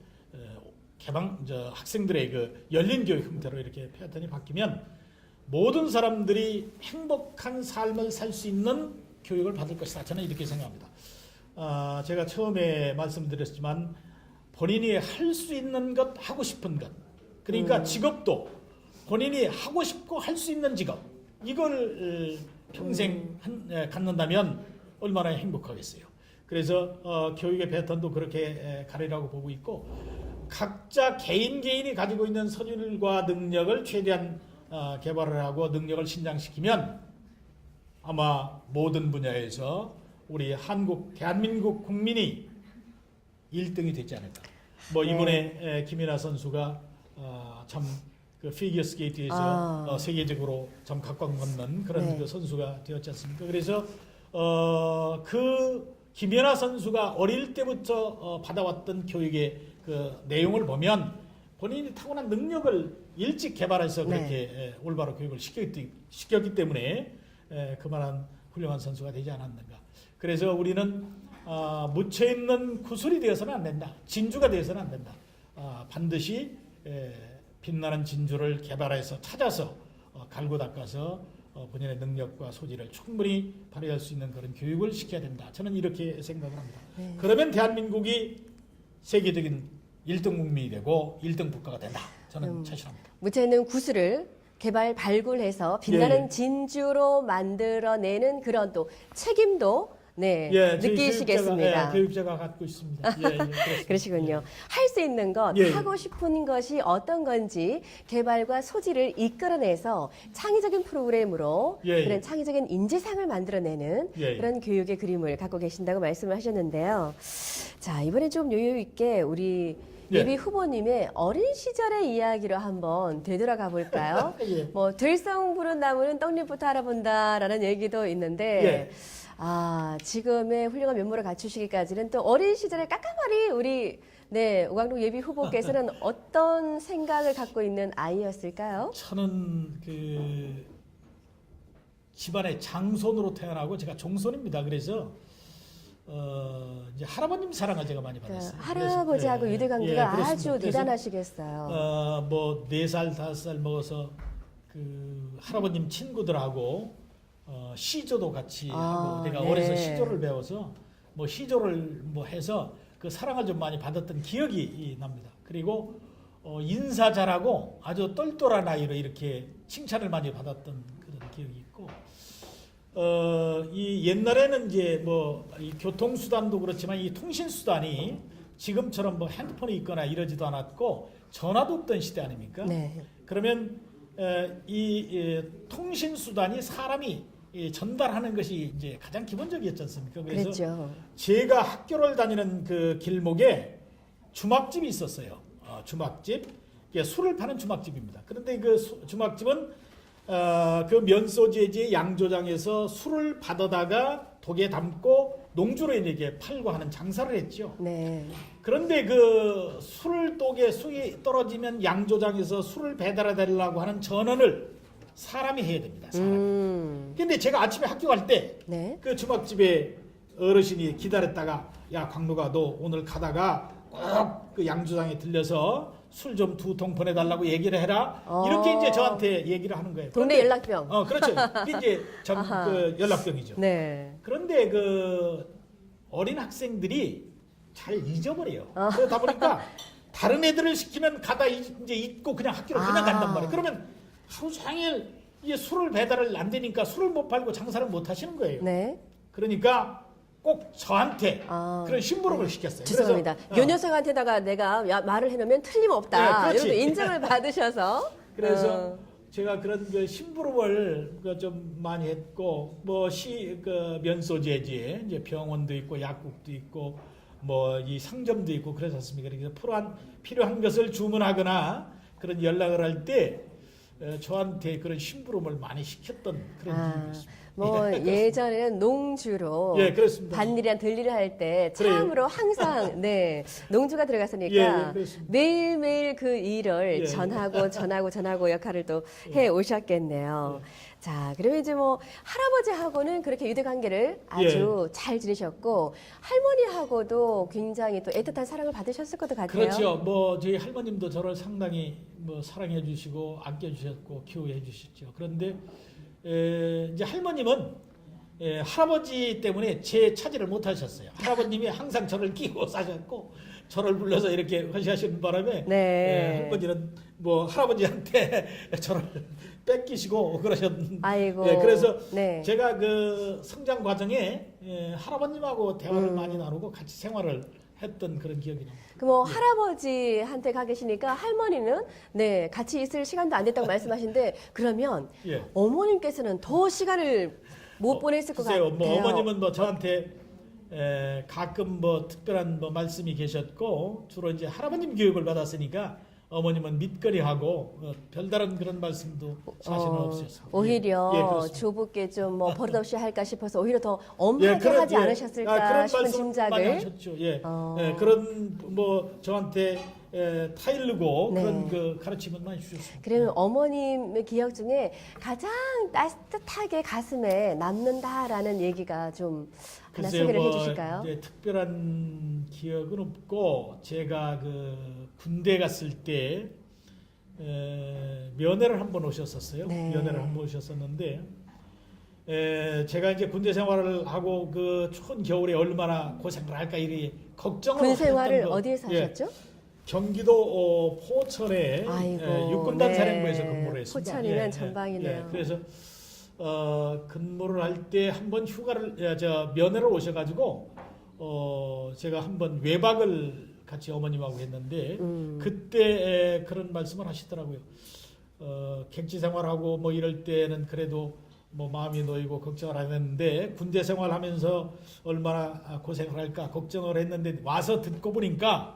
학생들의 그 열린 교육 형태로 이렇게 패턴이 바뀌면 모든 사람들이 행복한 삶을 살 수 있는 교육을 받을 것이다. 저는 이렇게 생각합니다. 제가 처음에 말씀드렸지만 본인이 할 수 있는 것, 하고 싶은 것, 그러니까 직업도 본인이 하고 싶고 할 수 있는 직업, 이걸 평생 갖는다면 얼마나 행복하겠어요. 그래서 교육의 패턴도 그렇게 가리라고 보고 있고, 각자 개인이 가지고 있는 선율과 능력을 최대한 개발을 하고 능력을 신장시키면 아마 모든 분야에서 우리 대한민국 국민이 1등이 되지 않을까. 뭐 이번에 김연아 선수가 참 그 피겨 스케이트에서 세계적으로 참 각광 받는 그런 그 선수가 되었지 않습니까? 그래서 그 김연아 선수가 어릴 때부터 받아왔던 교육의 그 내용을 보면 본인이 타고난 능력을 일찍 개발해서 그렇게 올바로 교육을 시켰기 때문에 그만한 훌륭한 선수가 되지 않았는가. 그래서 우리는 묻혀있는 구슬이 되어서는 안 된다. 진주가 되어서는 안 된다. 반드시 빛나는 진주를 개발해서 찾아서 갈고 닦아서 본인의 능력과 소질을 충분히 발휘할 수 있는 그런 교육을 시켜야 된다. 저는 이렇게 생각을 합니다. 그러면 대한민국이 세계적인 1등 국민이 되고 1등 국가가 된다. 저는 자신합니다. 묻혀있는 구슬을 발굴해서 빛나는 진주로 만들어내는 그런 또 책임도 느끼시겠습니다. 교육자가 갖고 있습니다. 그러시군요. 할 수 있는 것, 하고 싶은 것이 어떤 건지 개발과 소질을 이끌어내서 창의적인 프로그램으로 그런 창의적인 인재상을 만들어내는 그런 교육의 그림을 갖고 계신다고 말씀을 하셨는데요. 자, 이번에 좀 여유 있게 우리 예비 후보님의 어린 시절의 이야기로 한번 되돌아가 볼까요? 뭐 들성 부른 나무는 떡잎부터 알아본다라는 얘기도 있는데 지금의 훌륭한 면모를 갖추시기까지는 또 어린 시절의 깜깜하리 우리 오광록 예비 후보께서는 어떤 생각을 갖고 있는 아이였을까요? 저는 그 집안의 장손으로 태어나고 제가 종손입니다. 그래서 이제 할아버님 사랑을 제가 많이 받았어요. 할아버지하고 유대 관계가 아주 대단하시겠어요. 뭐 4살, 5살 먹어서 그 할아버님 친구들하고 시조도 같이 하고 내가 어려서 시조를 배워서 뭐 시조를 뭐 해서 그 사랑을 좀 많이 받았던 기억이 납니다. 그리고 인사 잘하고 아주 똘똘한 아이로 이렇게 칭찬을 많이 받았던 그런 기억이 있고 이 옛날에는 이제 이 교통수단도 그렇지만 이 통신수단이 지금처럼 뭐 핸드폰이 있거나 이러지도 않았고 전화도 없던 시대 아닙니까? 그러면 이 통신수단이 사람이 전달하는 것이 이제 가장 기본적이었지 않습니까? 그래서 제가 학교를 다니는 그 길목에 주막집이 있었어요. 주막집, 술을 파는 주막집입니다. 그런데 그 주막집은 그 면소재지의 양조장에서 술을 받아다가 독에 담고 농주로 이렇게 팔고 하는 장사를 했죠. 그런데 그 술독에 술이 떨어지면 양조장에서 술을 배달해 달라고 하는 전원을 사람이 해야 됩니다. 근데 제가 아침에 학교 갈 때 그 주막집에 어르신이 기다렸다가 야 광록아 너 오늘 가다가 꼭 그 양조장에 들려서 술 좀 2통 보내달라고 얘기를 해라. 이렇게 이제 저한테 얘기를 하는 거예요. 동네 연락병. 그렇죠. 이게 이제 그 연락병이죠. 그런데 그 어린 학생들이 잘 잊어버려요. 그러다 보니까 다른 애들을 시키면 가다 이제 잊고 그냥 학교로 그냥 간단 말이에요. 그러면 하루 종일 이게 술을 배달을 안 되니까 술을 못 팔고 장사를 못 하시는 거예요. 그러니까 꼭 저한테 그런 심부름을 시켰어요. 죄송합니다. 요 녀석한테다가 내가 말을 해놓으면 틀림없다. 이런 인정을 받으셔서. 그래서 제가 그런 그 심부름을 좀 많이 했고 그 면소재지에 이제 병원도 있고 약국도 있고 뭐 이 상점도 있고 그러지 않습니까? 그래서 필요한 것을 주문하거나 그런 연락을 할 때 저한테 그런 심부름을 많이 시켰던 그런 기억이 있습니다. 뭐 예전에는 농주로 예, 그렇습니다. 밭일이랑 들일을 할 때 그래요. 참으로 항상 네 농주가 들어갔으니까 예, 그렇습니다. 매일매일 그 일을 예. 전하고 역할을 또 해 오셨겠네요. 자, 그러면 이제 뭐 할아버지하고는 그렇게 유대 관계를 아주 잘 지내셨고 할머니하고도 굉장히 또 애틋한 사랑을 받으셨을 것 같아요. 그렇죠. 뭐 저희 할머님도 저를 상당히 뭐 사랑해 주시고 아껴 주셨고 키우해 주셨죠. 그런데 이제 할머님은 할아버지 때문에 제 차지를 못 하셨어요. 할아버님이 항상 저를 끼고 사셨고 저를 불러서 이렇게 하시는 바람에 네. 할머니는 뭐 할아버지한테 저를 뺏기시고 그러셨는데 아이고. 그래서 네. 제가 그 성장 과정에 할아버님하고 대화를 많이 나누고 같이 생활을 했던 그런 기억이 납니다. 그 뭐 할아버지한테 가 계시니까 할머니는 네 같이 있을 시간도 안 됐다고 말씀하시는데 그러면 예. 어머님께서는 더 시간을 못 보냈을 것 글쎄요, 같아요. 뭐 어머님은 뭐 저한테 가끔 뭐 특별한 뭐 말씀이 계셨고 주로 이제 할아버님 교육을 받았으니까 어머님은 밑거리하고 별다른 그런 말씀도 사실은 없었어요. 오히려 예, 그렇습니다. 조부께 좀 뭐 버릇없이 할까 싶어서 오히려 더 엄하게 그런- 하지 않으셨을까 그런 싶은 말씀 많이 짐작을. 하셨죠. 예. 어. 그런 뭐 저한테 타일르고 네. 그런 그 가르침은 많이 주셨습니다. 그러면 어머님의 기억 중에 가장 따뜻하게 가슴에 남는다라는 얘기가 좀 하나 글쎄요, 소개를 뭐 해주실까요? 이제 특별한 기억은 없고 제가 그 군대 갔을 때 면회를 한번 오셨었어요. 네. 면회를 한번 오셨었는데 제가 이제 군대 생활을 하고 그 추운 겨울에 얼마나 고생을 할까 이리 걱정을 군 생활을 했던 거. 어디에서 예. 하셨죠? 경기도 포천에 아이고, 육군단 네. 사령부에서 근무를 했습니다. 포천이면 전방이네요. 그래서 근무를 할 때 한번 면회를 오셔가지고 제가 한번 외박을 같이 어머님하고 했는데 그때 그런 말씀을 하시더라고요. 객지 생활하고 뭐 이럴 때는 그래도 뭐 마음이 놓이고 걱정을 안 했는데 군대 생활하면서 얼마나 고생을 할까 걱정을 했는데 와서 듣고 보니까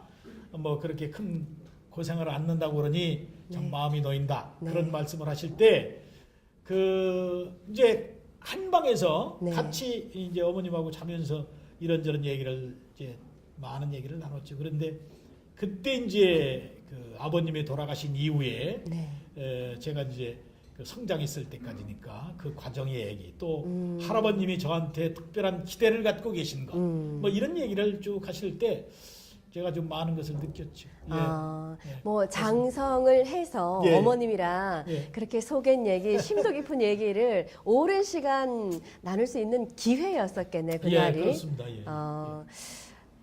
뭐 그렇게 큰 고생을 않는다고 그러니 참 네. 마음이 놓인다 네. 그런 말씀을 하실 때 이제 한 방에서 네. 같이 이제 어머님하고 자면서 이런저런 얘기를 이제 많은 얘기를 나눴죠. 그런데 그때 이제 그 아버님이 돌아가신 이후에 네. 제가 이제 그 성장했을 때까지니까 그 과정의 얘기 또 할아버님이 저한테 특별한 기대를 갖고 계신 것 뭐 이런 얘기를 쭉 하실 때 제가 좀 많은 것을 느꼈죠. 예. 뭐 장성을 해서 예. 어머님이랑 예. 그렇게 속엔 얘기, 심도 깊은 얘기를 오랜 시간 나눌 수 있는 기회였었겠네 그날이. 그렇습니다. 예.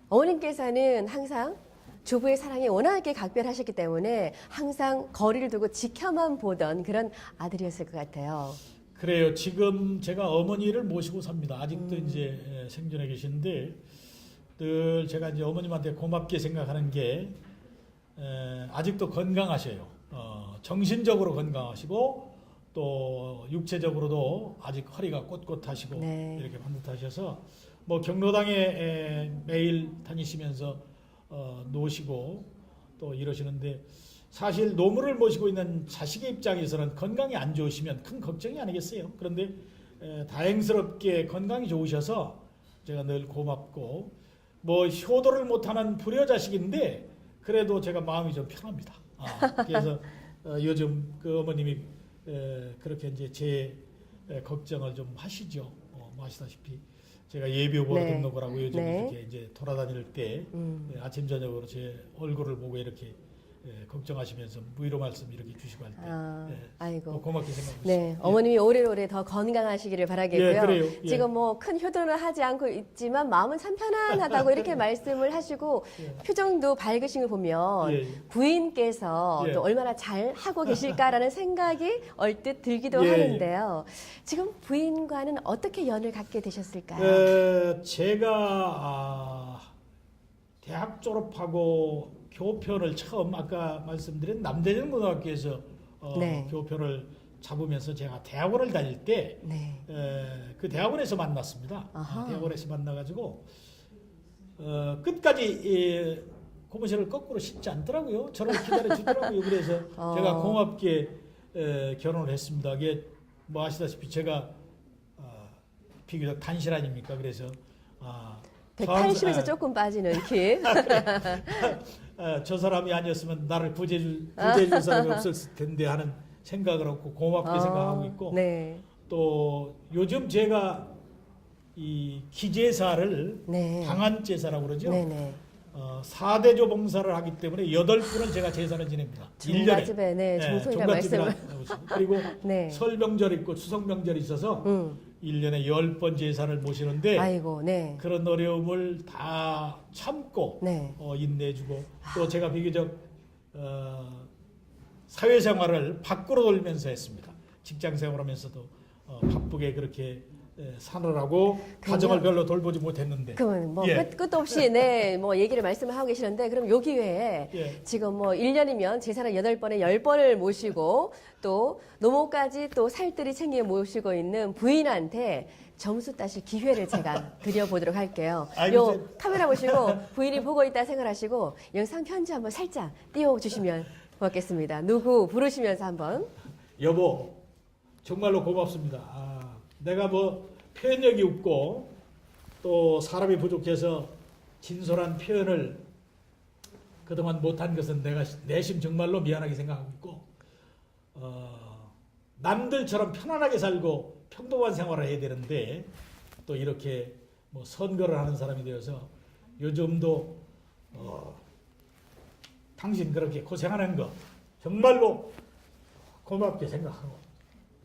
어머님께서는 항상 조부의 사랑이 워낙에 각별하셨기 때문에 항상 거리를 두고 지켜만 보던 그런 아들이었을 것 같아요. 그래요. 지금 제가 어머니를 모시고 삽니다. 아직도 이제 생존해 계신데 늘 제가 이제 어머님한테 고맙게 생각하는 게 아직도 건강하셔요. 정신적으로 건강하시고 또 육체적으로도 아직 허리가 꼿꼿하시고 네. 이렇게 반듯하셔서 뭐 경로당에 매일 다니시면서 노시고 또 이러시는데 사실 노무를 모시고 있는 자식의 입장에서는 건강이 안 좋으시면 큰 걱정이 아니겠어요. 그런데 다행스럽게 건강이 좋으셔서 제가 늘 고맙고 뭐 효도를 못하는 불효자식인데 그래도 제가 마음이 좀 편합니다. 그래서 요즘 그 어머님이 그렇게 이제 제 걱정을 좀 하시죠. 뭐 아시다시피 제가 예비후보로 네. 등록을 하고 요즘 네. 이렇게 이제 돌아다닐 때 아침 저녁으로 제 얼굴을 보고 이렇게 걱정하시면서 위로 말씀 이렇게 주시고 할 때 아이고. 고맙게 생각하고 네, 있습니다. 어머님이 오래오래 더 건강하시기를 바라겠고요. 예, 그래요. 예. 지금 뭐 큰 효도는 하지 않고 있지만 마음은 참 편안하다고 이렇게 말씀을 하시고 표정도 밝으신 걸 보면 예. 부인께서 예. 또 얼마나 잘 하고 계실까라는 생각이 얼뜻 들기도 예. 하는데요. 지금 부인과는 어떻게 연을 갖게 되셨을까요? 제가 대학 졸업하고 교편을 처음 아까 말씀드린 남대전 고등학교에서 네. 교편을 잡으면서 제가 대학원을 다닐 때 네. 그 대학원에서 만났습니다. 아하. 대학원에서 만나가지고 끝까지 고무신을 거꾸로 신지 않더라고요. 저를 기다려 주더라고요. 그래서 제가 고맙게 결혼을 했습니다. 이게 뭐 아시다시피 제가 비교적 단실 아닙니까? 그래서 180에서 조금 빠지는 키. 저 사람이 아니었으면 나를 구제해줄 사람이 없었을 텐데 하는 생각을 하고 고맙게 생각하고 있고 네. 또 요즘 제가 이 기제사를 네. 방한제사라고 그러죠. 네네. 4대조 봉사를 하기 때문에 8분은 제가 제사를 지냅니다. 종갓집에 네, 정성이라 말씀을. 그리고 네. 설명절 있고 추석명절이 있어서 1년에 10번 제사를 모시는데 아이고, 네. 그런 어려움을 다 참고 네. 인내해주고 또 제가 비교적 사회생활을 밖으로 돌면서 했습니다. 직장생활하면서도 바쁘게 그렇게 사느라고 가정을 별로 돌보지 못했는데. 그러면 뭐 예. 끝도 없이 네, 뭐 얘기를 말씀을 하고 계시는데 그럼 요 기회에 예. 지금 뭐 1년이면 제사를 8번에 10번을 모시고 또 노모까지 또 살뜰히 챙겨 모시고 있는 부인한테 점수 따실 기회를 제가 드려보도록 할게요. 아이고, 요 카메라 보시고 부인이 보고 있다 생각하시고 영상 편지 한번 살짝 띄워주시면 고맙겠습니다. 누구 부르시면서 한번. 여보 정말로 고맙습니다. 내가 뭐 표현력이 없고 또 사람이 부족해서 진솔한 표현을 그동안 못한 것은 내가 내심 정말로 미안하게 생각하고 있고 남들처럼 편안하게 살고 평범한 생활을 해야 되는데 또 이렇게 뭐 선거를 하는 사람이 되어서 요즘도 당신 그렇게 고생하는 거 정말로 고맙게 생각하고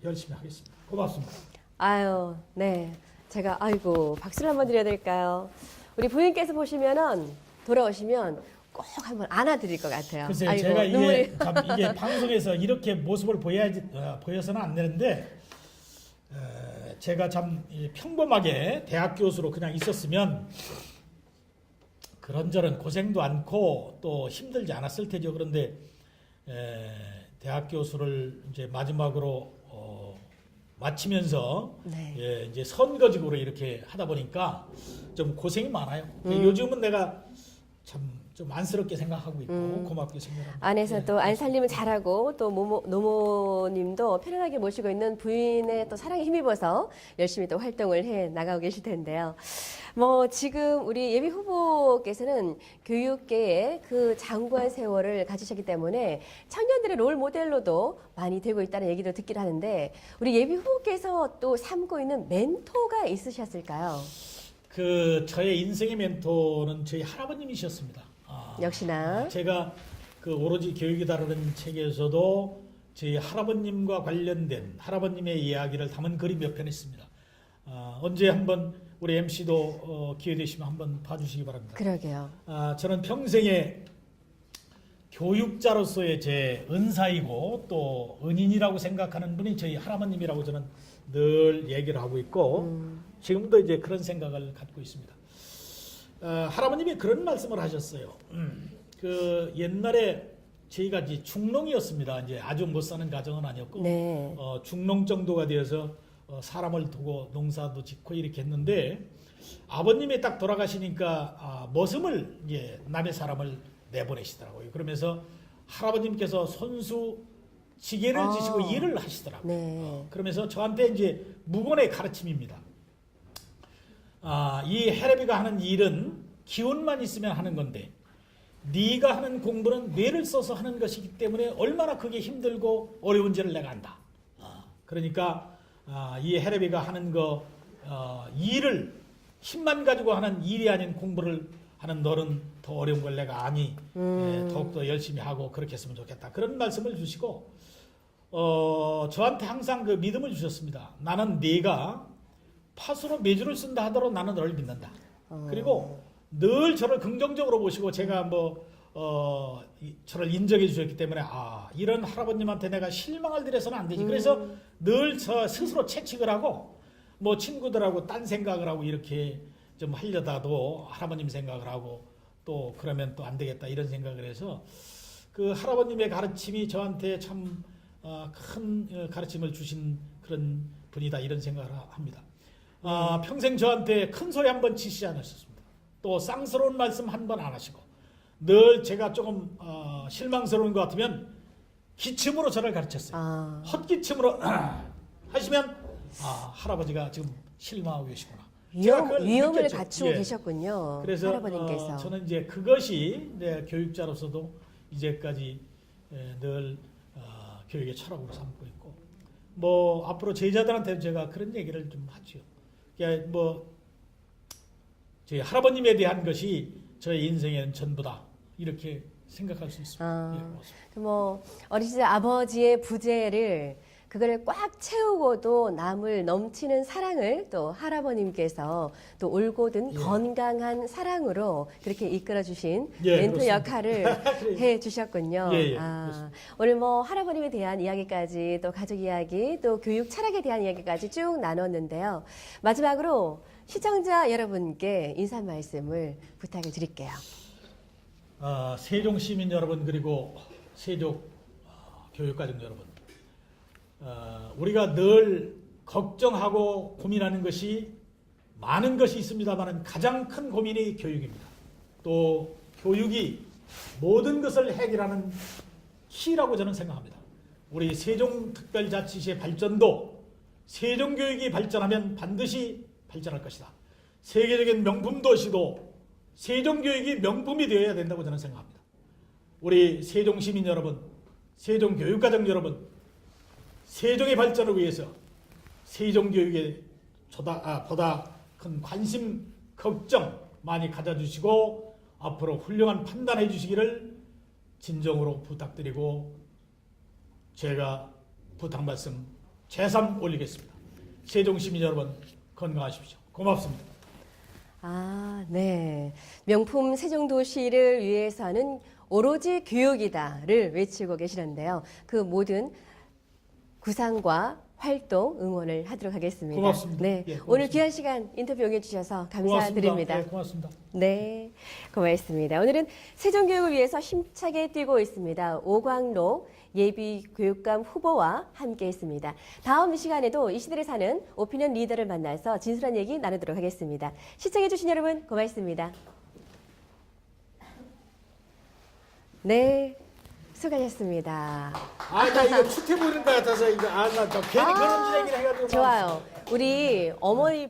열심히 하겠습니다. 고맙습니다. 아유, 네. 제가, 아이고, 박수를 한번 드려야 될까요? 우리 부인께서 보시면은, 돌아오시면 꼭 한번 안아드릴 것 같아요. 글쎄요, 아이고, 제가 눈물이. 이게 방송에서 이렇게 모습을 보여서는 안 되는데, 제가 참 평범하게 대학 교수로 그냥 있었으면 그런저런 고생도 않고 또 힘들지 않았을 테죠. 그런데 대학 교수를 이제 마지막으로 마치면서 네. 이제 선거직으로 이렇게 하다 보니까 좀 고생이 많아요. 요즘은 내가 참 좀 안쓰럽게 생각하고 있고 고맙게 생각합니다. 안에서 또 안 살림은 잘하고 또 노모님도 편안하게 모시고 있는 부인의 또 사랑에 힘입어서 열심히 또 활동을 해 나가고 계실 텐데요. 뭐 지금 우리 예비 후보께서는 교육계의 그 장구한 세월을 가지셨기 때문에 청년들의 롤 모델로도 많이 되고 있다는 얘기도 듣기도 하는데 우리 예비 후보께서 또 삼고 있는 멘토가 있으셨을까요? 저의 인생의 멘토는 저희 할아버님이셨습니다. 역시나 제가 그 오로지 교육이다라는 책에서도 저희 할아버님과 관련된 할아버님의 이야기를 담은 글이 몇 편 있습니다. 언제 한번 우리 MC도 기회 되시면 한번 봐주시기 바랍니다. 그러게요. 저는 평생에 교육자로서의 제 은사이고 또 은인이라고 생각하는 분이 저희 할아버님이라고 저는 늘 얘기를 하고 있고 지금도 이제 그런 생각을 갖고 있습니다. 할아버님이 그런 말씀을 하셨어요. 그 옛날에 저희가 이제 중농이었습니다. 이제 아주 못 사는 가정은 아니었고 네. 중농 정도가 되어서 사람을 두고 농사도 짓고 이렇게 했는데 아버님이 딱 돌아가시니까 머슴을 이제 남의 사람을 내보내시더라고요. 그러면서 할아버님께서 손수 지게를 지시고 일을 하시더라고요. 네. 그러면서 저한테 이제 무건의 가르침입니다. 이 해레비가 하는 일은 기운만 있으면 하는 건데 네가 하는 공부는 뇌를 써서 하는 것이기 때문에 얼마나 그게 힘들고 어려운지를 내가 안다. 그러니까 이 해레비가 하는 일을 힘만 가지고 하는 일이 아닌 공부를 하는 너는 더 어려운 걸 내가 아니 더욱더 열심히 하고 그렇게 했으면 좋겠다. 그런 말씀을 주시고 저한테 항상 그 믿음을 주셨습니다. 나는 네가 팥으로 메주를 쓴다 하더라도 나는 너를 믿는다. 그리고 늘 저를 긍정적으로 보시고 제가 저를 인정해 주셨기 때문에 이런 할아버님한테 내가 실망을 드려서는 안 되지. 그래서 늘 저 스스로 채찍을 하고 뭐 친구들하고 딴 생각을 하고 이렇게 좀 하려다도 할아버님 생각을 하고 또 그러면 또 안 되겠다 이런 생각을 해서 그 할아버님의 가르침이 저한테 참 큰 가르침을 주신 그런 분이다 이런 생각을 합니다. 평생 저한테 큰 소리 한 번 치시지 않으셨습니다. 또 쌍스러운 말씀 한 번 안 하시고 늘 제가 조금 실망스러운 것 같으면 기침으로 저를 가르쳤어요. 헛기침으로 하시면 할아버지가 지금 실망하고 계시구나. 제가 그걸 위험을 느꼈죠. 갖추고 예. 계셨군요. 그래서 할아버님께서. 저는 이제 그것이 교육자로서도 이제까지 늘 교육의 철학으로 삼고 있고 뭐 앞으로 제자들한테 제가 그런 얘기를 좀 하죠. 그러니까 뭐 제 할아버님에 대한 것이 저의 인생의 전부다 이렇게 생각할 수 있습니다. 예, 고맙습니다. 뭐 어린 시절 아버지의 부재를 그걸 꽉 채우고도 남을 넘치는 사랑을 또 할아버님께서 또 올곧은 예. 건강한 사랑으로 그렇게 이끌어 주신 예, 멘토 그렇습니다. 역할을 해 주셨군요. 예, 그렇습니다. 오늘 뭐 할아버님에 대한 이야기까지 또 가족 이야기 또 교육 철학에 대한 이야기까지 쭉 나눴는데요. 마지막으로 시청자 여러분께 인사 말씀을 부탁을 드릴게요. 세종 시민 여러분 그리고 세종 교육가족 여러분, 우리가 늘 걱정하고 고민하는 것이 많은 것이 있습니다만 가장 큰 고민이 교육입니다. 또 교육이 모든 것을 해결하는 키라고 저는 생각합니다. 우리 세종특별자치시의 발전도 세종교육이 발전하면 반드시 발전할 것이다. 세계적인 명품 도시도 세종교육이 명품이 되어야 된다고 저는 생각합니다. 우리 세종시민 여러분, 세종교육가족 여러분, 세종의 발전을 위해서 세종교육에 보다 큰 관심, 걱정 많이 가져주시고 앞으로 훌륭한 판단해 주시기를 진정으로 부탁드리고 제가 부탁 말씀 재삼 올리겠습니다. 세종시민 여러분 건강하십시오. 고맙습니다. 네. 명품 세종도시를 위해서는 오로지 교육이다를 외치고 계시는데요. 그 모든 구상과 활동 응원을 하도록 하겠습니다. 고맙습니다. 네. 예, 고맙습니다. 오늘 귀한 시간 인터뷰 응해 주셔서 감사드립니다. 고맙습니다. 네, 고맙습니다. 오늘은 세종교육을 위해서 힘차게 뛰고 있습니다. 오광록 예비교육감 후보와 함께했습니다. 다음 시간에도 이 시대를 사는 오피니언 리더를 만나서 진솔한 얘기 나누도록 하겠습니다. 시청해주신 여러분 고맙습니다. 네, 수고하셨습니다. 나 이거 추태 보이는 것 같아서 이거 나 괜히 그런 얘기를 해가지고 좋아요. 우리 어머니